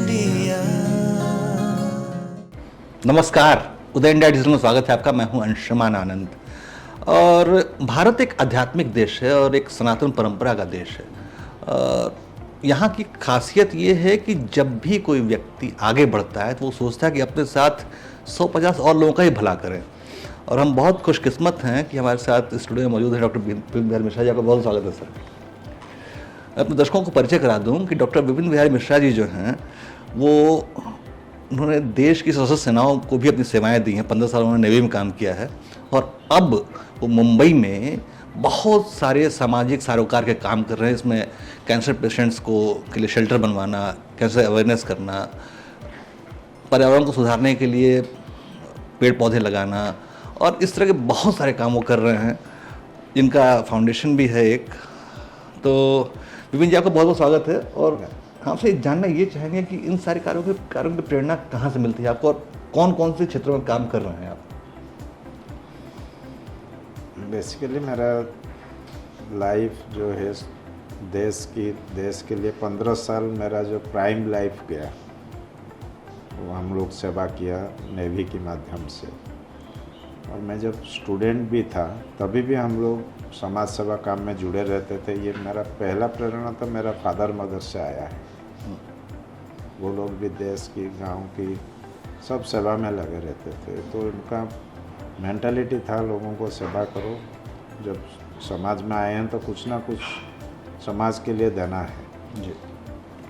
India. नमस्कार, उदय India digital में स्वागत है आपका। मैं हूं अंशुमान आनंद। और भारत एक आध्यात्मिक देश है और एक सनातन परंपरा का देश है। यहाँ की खासियत ये है कि जब भी कोई व्यक्ति आगे बढ़ता है तो वो सोचता है कि अपने साथ 150 और लोगों का ही भला करें। और हम बहुत खुशकिस्मत हैं कि हमारे साथ स्टूडियो में मौजूद है डॉक्टर विपिन बिहारी मिश्रा जी। आपका बहुत स्वागत है सर। अपने दर्शकों को परिचय करा दूं कि डॉक्टर विपिन बिहारी मिश्रा जी जो हैं वो उन्होंने देश की सशस्त्र सेनाओं को भी अपनी सेवाएं दी हैं। 15 साल उन्होंने नेवी में काम किया है और अब वो मुंबई में बहुत सारे सामाजिक सरोकार के काम कर रहे हैं। इसमें कैंसर पेशेंट्स के लिए शेल्टर बनवाना, कैंसर अवेयरनेस करना, पर्यावरण को सुधारने के लिए पेड़ पौधे लगाना और इस तरह के बहुत सारे काम वो कर रहे हैं। इनका फाउंडेशन भी है एक। तो विपिन जी, आपका बहुत बहुत स्वागत है। और हमसे जानना ये चाहेंगे कि इन सारे कार्यों की प्रेरणा कहाँ से मिलती है आपको और कौन कौन से क्षेत्रों में काम कर रहे हैं आप? बेसिकली मेरा लाइफ जो है देश के लिए 15 साल मेरा जो प्राइम लाइफ गया वो हम लोग सेवा किया नेवी के माध्यम से। और मैं जब स्टूडेंट भी था तभी भी हम लोग समाज सेवा काम में जुड़े रहते थे। ये मेरा पहला प्रेरणा तो मेरा फादर मदर से आया है। वो लोग भी देश की, गांव की सब सेवा में लगे रहते थे। तो उनका मेंटालिटी था लोगों को सेवा करो। जब समाज में आए हैं तो कुछ ना कुछ समाज के लिए देना है जी।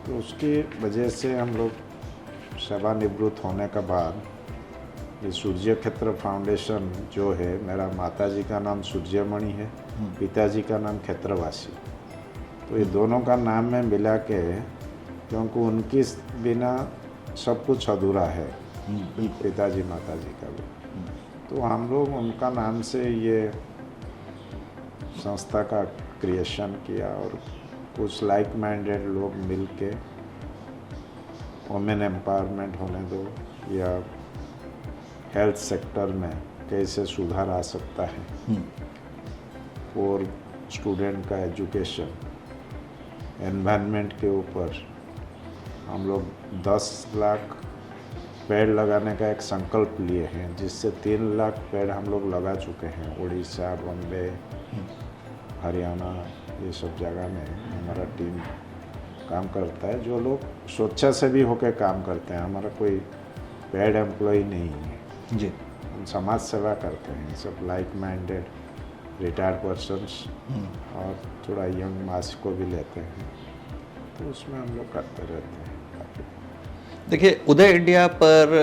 तो उसकी वजह से हम लोग सेवानिवृत्त होने के बाद ये सूर्य क्षेत्र फाउंडेशन जो है, मेरा माताजी का नाम सूर्यमणि है, पिताजी का नाम क्षेत्रवासी। तो ये दोनों का नाम में मिला के, क्योंकि उनकी बिना सब कुछ अधूरा है, पिताजी माताजी का भी। तो हम लोग उनका नाम से ये संस्था का क्रिएशन किया और कुछ लाइक माइंडेड लोग मिल के वुमेन एम्पावरमेंट होने दो या हेल्थ सेक्टर में कैसे सुधार आ सकता है और स्टूडेंट का एजुकेशन, एनवायरनमेंट के ऊपर हम लोग 10 लाख पेड़ लगाने का एक संकल्प लिए हैं, जिससे 3 लाख पेड़ हम लोग लगा चुके हैं। उड़ीसा, बॉम्बे, हरियाणा, ये सब जगह में हमारा टीम काम करता है। जो लोग स्वेच्छा से भी होकर काम करते हैं, हमारा कोई पेड एम्प्लॉय नहीं है जी। हम समाज सेवा करते हैं, सब लाइक माइंडेड रिटायर्ड पर्सन्स और थोड़ा यंग मास को भी लेते हैं। तो उसमें हम लोग करते रहते हैं। देखिए, उदय इंडिया पर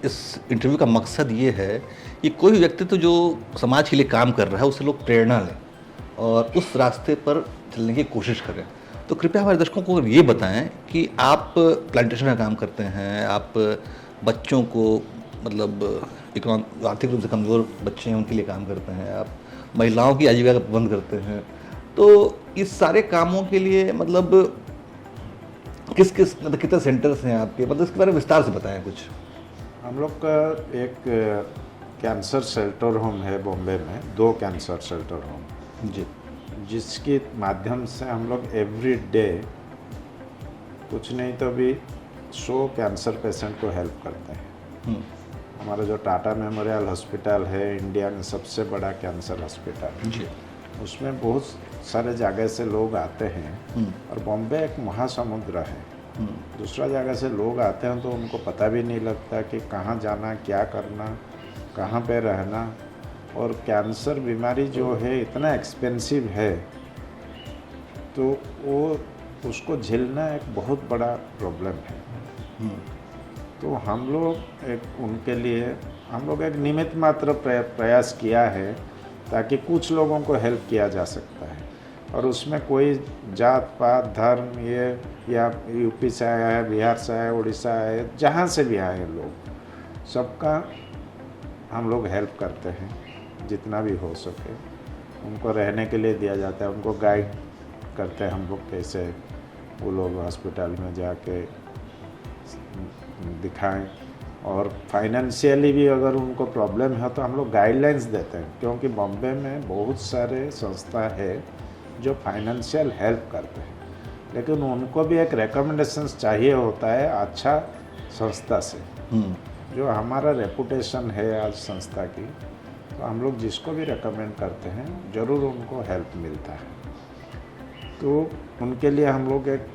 इस इंटरव्यू का मकसद ये है कि कोई भी व्यक्ति तो जो समाज के लिए काम कर रहा है उससे लोग प्रेरणा लें और उस रास्ते पर चलने की कोशिश करें। तो कृपया हमारे दर्शकों को ये बताएं कि आप प्लांटेशन का काम करते हैं, आप बच्चों को, मतलब आर्थिक रूप से कमज़ोर बच्चे हैं उनके लिए काम करते हैं, आप महिलाओं की आजीविका का प्रबंध करते हैं। तो इस सारे कामों के लिए मतलब कितने सेंटर्स हैं आपके, मतलब इसके बारे में विस्तार से बताएं कुछ। हम लोग का एक कैंसर शेल्टर होम है बॉम्बे में, 2 कैंसर शेल्टर होम जी, जिसके माध्यम से हम लोग एवरी डे कुछ नहीं तो भी 100 कैंसर पेशेंट को हेल्प करते हैं। हमारा जो टाटा मेमोरियल हॉस्पिटल है इंडिया में सबसे बड़ा कैंसर हॉस्पिटल जी, उसमें बहुत सारे जगह से लोग आते हैं। और बॉम्बे एक महासमुद्र है, दूसरा जगह से लोग आते हैं तो उनको पता भी नहीं लगता कि कहाँ जाना, क्या करना, कहाँ पे रहना। और कैंसर बीमारी जो है इतना एक्सपेंसिव है, तो वो उसको झेलना एक बहुत बड़ा प्रॉब्लम है। तो हम लोग उनके लिए हम लोग एक निमित्त मात्र प्रयास किया है ताकि कुछ लोगों को हेल्प किया जा सकता है। और उसमें कोई जात पात धर्म ये या यूपी से आया है, बिहार से आया है, उड़ीसा है, जहाँ से भी आए लोग, सबका हम लोग हेल्प करते हैं जितना भी हो सके। उनको रहने के लिए दिया जाता है, उनको गाइड करते हैं हम लोग कैसे वो लोग हॉस्पिटल में जाके दिखाएं। और फाइनेंशियली भी अगर उनको प्रॉब्लम है तो हम लोग गाइडलाइंस देते हैं, क्योंकि बॉम्बे में बहुत सारे संस्था है जो फाइनेंशियल हेल्प करते हैं। लेकिन उनको भी एक रिकमेंडेशन चाहिए होता है अच्छा संस्था से। जो हमारा रेपुटेशन है आज संस्था की, तो हम लोग जिसको भी रेकमेंड करते हैं ज़रूर उनको हेल्प मिलता है। तो उनके लिए हम लोग एक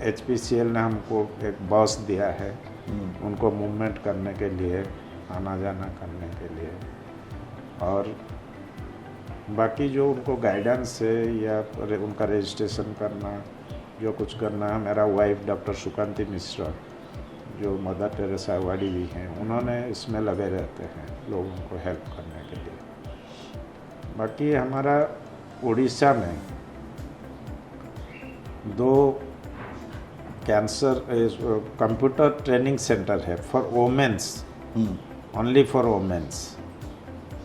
HPCL ने हमको एक बस दिया है उनको मूवमेंट करने के लिए, आना जाना करने के लिए, और बाकी जो उनको गाइडेंस है या उनका रजिस्ट्रेशन करना, जो कुछ करना है, मेरा वाइफ डॉक्टर सुकांति मिश्रा जो मदर टेरेसा अवार्डी भी हैं, उन्होंने इसमें लगे रहते हैं लोगों को हेल्प करने के लिए। बाकी हमारा उड़ीसा में 2 कैंसर कंप्यूटर ट्रेनिंग सेंटर है for womens, only for womens.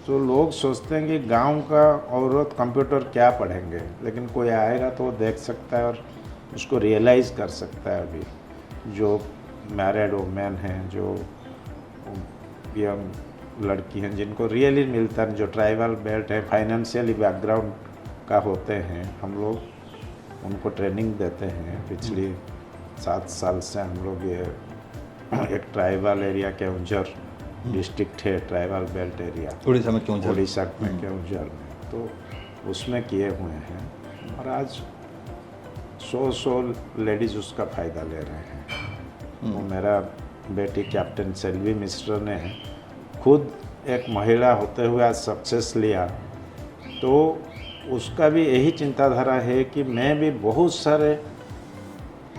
तो लोग सोचते हैं कि गांव का औरत कंप्यूटर क्या पढ़ेंगे, लेकिन कोई आएगा तो वो देख सकता है और उसको रियलाइज़ कर सकता है। अभी जो मैरिड वुमेन हैं, जो यंग लड़की हैं, जिनको रियली मिलता है, जो ट्राइबल बेल्ट है, फाइनेंशियली बैकग्राउंड का होते हैं, हम लोग उनको ट्रेनिंग देते हैं। पिछली 7 साल से हम लोग ये एक ट्राइबल एरिया केउंझर डिस्ट्रिक्ट है, ट्राइबल बेल्ट एरिया उड़ीसा में केउंझर, उड़ीसा में केउंझर में, तो उसमें किए हुए हैं और आज 100 लेडीज़ उसका फ़ायदा ले रहे हैं। वो मेरा बेटी कैप्टन सेल्वी मिश्रा ने खुद एक महिला होते हुए आज सक्सेस लिया, तो उसका भी यही चिंताधारा है कि मैं भी बहुत सारे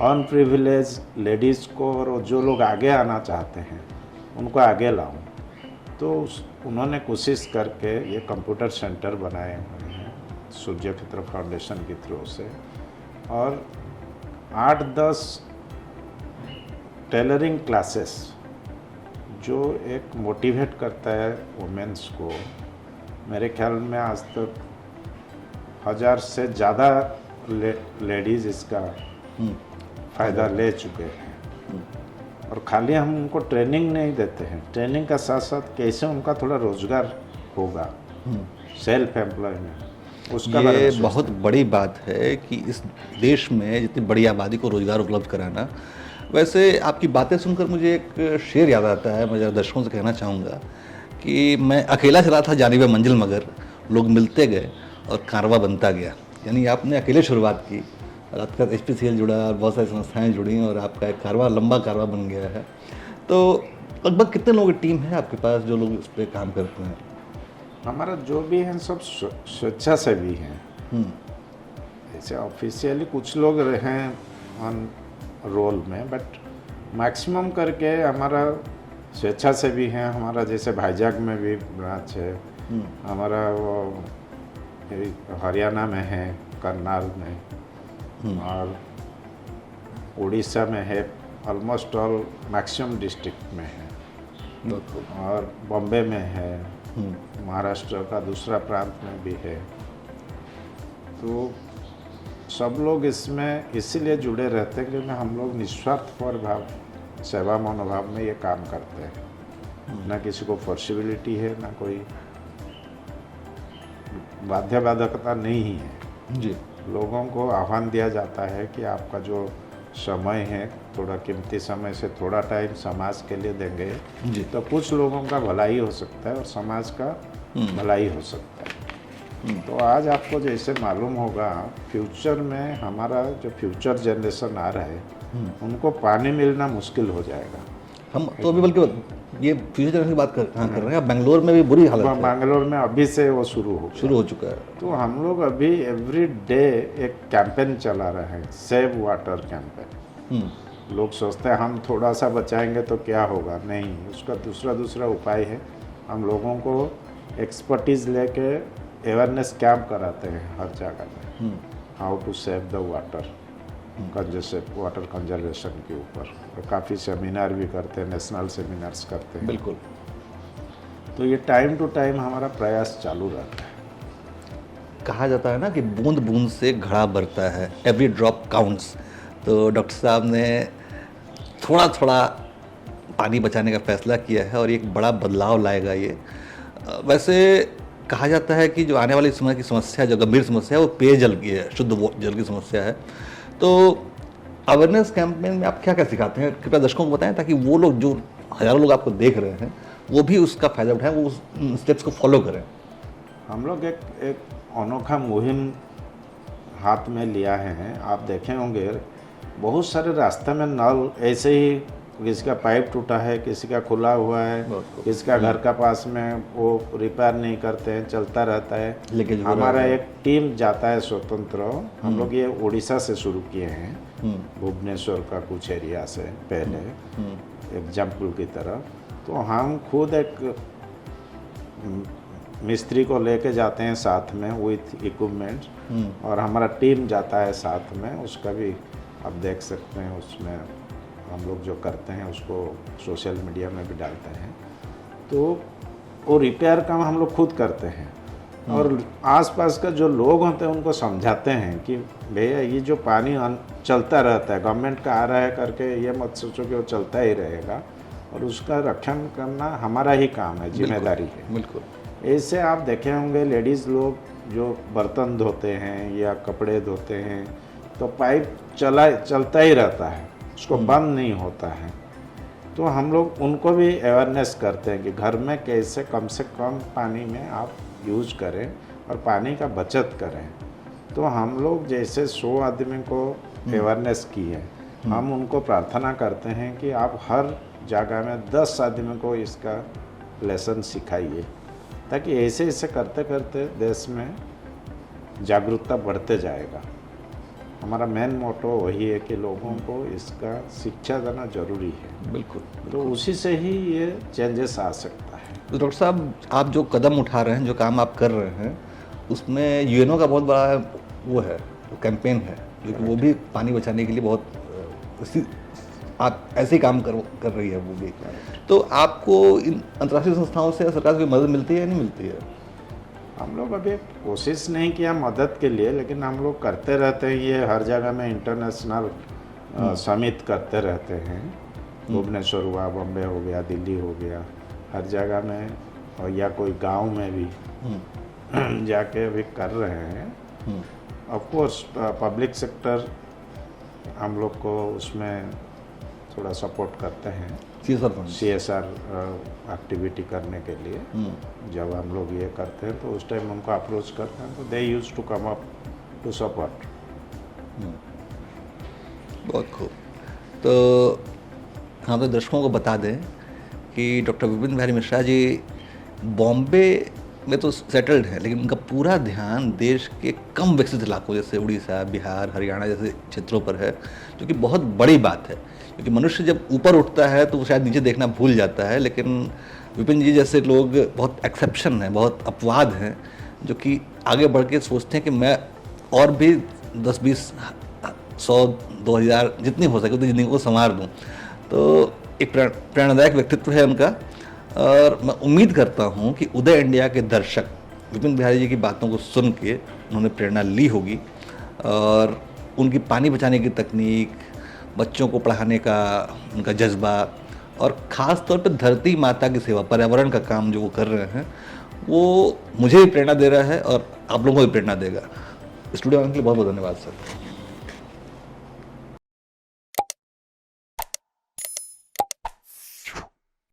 अनप्रिविलेज लेडीज़ को और जो लोग आगे आना चाहते हैं उनको आगे लाऊं। तो उन्होंने कोशिश करके ये कंप्यूटर सेंटर बनाए हुए हैं सूर्य फित्र फाउंडेशन के थ्रू से, और 8-10 टेलरिंग क्लासेस जो एक मोटिवेट करता है वुमेन्स को। मेरे ख्याल में आज तक 1000 से ज़्यादा लेडीज़ इसका फ़ायदा ले चुके हैं। और खाली हम उनको ट्रेनिंग नहीं देते हैं, ट्रेनिंग का साथ साथ कैसे उनका थोड़ा रोजगार होगा, सेल्फ एम्प्लॉयमेंट, उसका ये बहुत बड़ी बात है कि इस देश में जितनी बड़ी आबादी को रोजगार उपलब्ध कराना। वैसे आपकी बातें सुनकर मुझे एक शेर याद आता है, मैं दर्शकों से कहना चाहूँगा कि मैं अकेला चला था जानिब मंजिल मगर लोग मिलते गए और कारवां बनता गया। यानी आपने अकेले शुरुआत की और आपके साथ HPCL जुड़ा और बहुत सारी संस्थाएं जुड़ी और आपका एक कारवां, लंबा कारवां बन गया है। तो लगभग कितने लोगों की टीम है आपके पास जो लोग इस पर काम करते हैं? हमारा जो भी हैं सब स्वेच्छा से भी हैं। ऐसे ऑफिशियली कुछ लोग हैं ऑन रोल में, बट मैक्सिमम करके हमारा स्वेच्छा से भी हैं। हमारा जैसे भाईजाग में भी ब्रांच है, हमारा वो हरियाणा में है, करनाल में, और उड़ीसा में है, ऑलमोस्ट ऑल मैक्सिमम डिस्ट्रिक्ट में है, और बॉम्बे में है, महाराष्ट्र का दूसरा प्रांत में भी है। तो सब लोग इसमें इसीलिए जुड़े रहते हैं क्योंकि हम लोग निस्वार्थ पर भाव, सेवा मनोभाव में ये काम करते हैं। ना किसी को फोर्सिबिलिटी है, ना कोई बाध्य बाधकता नहीं है जी। लोगों को आह्वान दिया जाता है कि आपका जो समय है, थोड़ा कीमती समय से थोड़ा टाइम समाज के लिए देंगे जी। तो कुछ लोगों का भलाई हो सकता है और समाज का भलाई हो सकता है। तो आज आपको जैसे मालूम होगा, फ्यूचर में हमारा जो फ्यूचर जनरेशन आ रहा है उनको पानी मिलना मुश्किल हो जाएगा। हम तो अभी बल्कि ये फ्यूचर जनरेशन की बात कर रहे हैं। बेंगलोर में भी बुरी हालत है। बेंगलोर में अभी से वो शुरू हो चुका है। तो हम लोग अभी एवरी डे एक कैंपेन चला रहे हैं, सेव वाटर कैंपेन। लोग सोचते हैं हम थोड़ा सा बचाएंगे तो क्या होगा, नहीं, उसका दूसरा उपाय है। हम लोगों को एक्सपर्टीज लेके अवेयरनेस कैंप कराते हैं हर जगह में, how to save the water, water conservation के ऊपर। और काफ़ी सेमिनार भी करते हैं, नेशनल सेमिनार्स करते हैं। बिल्कुल। तो ये टाइम टू टाइम हमारा प्रयास चालू रहता है। कहा जाता है ना कि बूंद बूंद से घड़ा भरता है, एवरी ड्रॉप काउंट्स। तो डॉक्टर साहब ने थोड़ा थोड़ा पानी बचाने का फैसला किया है और एक बड़ा बदलाव लाएगा ये। वैसे कहा जाता है कि जो आने वाली समय की समस्या, जो गंभीर समस्या है, वो पेयजल की है, शुद्ध जल की समस्या है। तो अवेयरनेस कैंपेन में आप क्या क्या सिखाते हैं, कृपया दर्शकों को बताएं, ताकि वो लोग जो हज़ारों लोग आपको देख रहे हैं वो भी उसका फ़ायदा उठाएं, वो उस स्टेप्स को फॉलो करें। हम लोग एक अनोखा मुहिम हाथ में लिया है। आप देखे होंगे बहुत सारे रास्ते में नल ऐसे ही, किसी का पाइप टूटा है, किसी का खुला हुआ है, किसी का घर का पास में वो रिपेयर नहीं करते हैं, चलता रहता है। लीकेज हो हमारा रहा है। एक टीम जाता है स्वतंत्र। हम लोग ये उड़ीसा से शुरू किए हैं, भुवनेश्वर का कुछ एरिया से पहले, एग्जाम्पल की तरह। तो हम खुद एक मिस्त्री को लेके जाते हैं साथ में विथ इक्विपमेंट, और हमारा टीम जाता है साथ में। उसका भी आप देख सकते हैं, उसमें हम लोग जो करते हैं उसको सोशल मीडिया में भी डालते हैं। तो वो रिपेयर काम हम लोग खुद करते हैं, और आसपास का जो लोग होते हैं उनको समझाते हैं कि भैया ये जो पानी चलता रहता है, गवर्नमेंट का आ रहा है करके ये मत सोचो कि वो चलता ही रहेगा, और उसका रक्षण करना हमारा ही काम है, जिम्मेदारी है। बिल्कुल। ऐसे आप देखे होंगे लेडीज़ लोग जो बर्तन धोते हैं या कपड़े धोते हैं, तो पाइप चलता ही रहता है, उसको बंद नहीं होता है। तो हम लोग उनको भी अवेयरनेस करते हैं कि घर में कैसे कम से कम पानी में आप यूज करें और पानी का बचत करें। तो हम लोग जैसे 100 आदमी को अवेयरनेस की है, हम उनको प्रार्थना करते हैं कि आप हर जगह में 10 आदमी को इसका लेसन सिखाइए, ताकि ऐसे ऐसे करते करते देश में जागरूकता बढ़ते जाएगा। हमारा मेन मोटो वही है कि लोगों को इसका शिक्षा देना जरूरी है। बिल्कुल। तो उसी से ही ये चेंजेस आ सकता है। तो डॉक्टर साहब, आप जो कदम उठा रहे हैं, जो काम आप कर रहे हैं, उसमें यूएनओ का बहुत बड़ा वो है, कैंपेन है, जो कि वो भी पानी बचाने के लिए बहुत आप ऐसे ही काम कर रही है वो भी। तो आपको इन अंतर्राष्ट्रीय संस्थाओं से, सरकार से कोई मदद मिलती है या नहीं मिलती है? हम लोग अभी कोशिश नहीं किया मदद के लिए, लेकिन हम लोग करते रहते हैं। ये हर जगह में इंटरनेशनल समिट करते रहते हैं। भुवनेश्वर हुआ, बॉम्बे हो गया, दिल्ली हो गया, हर जगह में, और या कोई गांव में भी जाके अभी कर रहे हैं। ऑफ कोर्स पब्लिक सेक्टर हम लोग को उसमें थोड़ा सपोर्ट करते हैं, CSR एक्टिविटी करने के लिए। जब हम लोग ये करते हैं तो उस टाइम उनको अप्रोच करते हैं, तो they use to come up to support. बहुत खूब। तो हम तो दर्शकों को बता दें कि डॉक्टर विपिन बिहारी मिश्रा जी बॉम्बे में तो सेटल्ड है, लेकिन उनका पूरा ध्यान देश के कम विकसित इलाकों जैसे उड़ीसा, बिहार, हरियाणा जैसे क्षेत्रों पर है, जो कि बहुत बड़ी बात है, क्योंकि मनुष्य जब ऊपर उठता है तो वो शायद नीचे देखना भूल जाता है। लेकिन विपिन जी जैसे लोग बहुत एक्सेप्शन हैं, बहुत अपवाद हैं, जो कि आगे बढ़ के सोचते हैं कि मैं और भी 10, 20, 100, 2000 जितनी हो सके उतनी ज़िंदगी को संवार दूँ। तो एक प्रेरणादायक व्यक्तित्व है उनका, और मैं उम्मीद करता हूँ कि उदय इंडिया के दर्शक विपिन बिहारी जी की बातों को सुन के उन्होंने प्रेरणा ली होगी, और उनकी पानी बचाने की तकनीक, बच्चों को पढ़ाने का उनका जज्बा, और ख़ास तौर पे धरती माता की सेवा, पर्यावरण का काम जो वो कर रहे हैं, वो मुझे भी प्रेरणा दे रहा है और आप लोगों को भी प्रेरणा देगा। स्टूडियो आने के लिए बहुत बहुत धन्यवाद सर।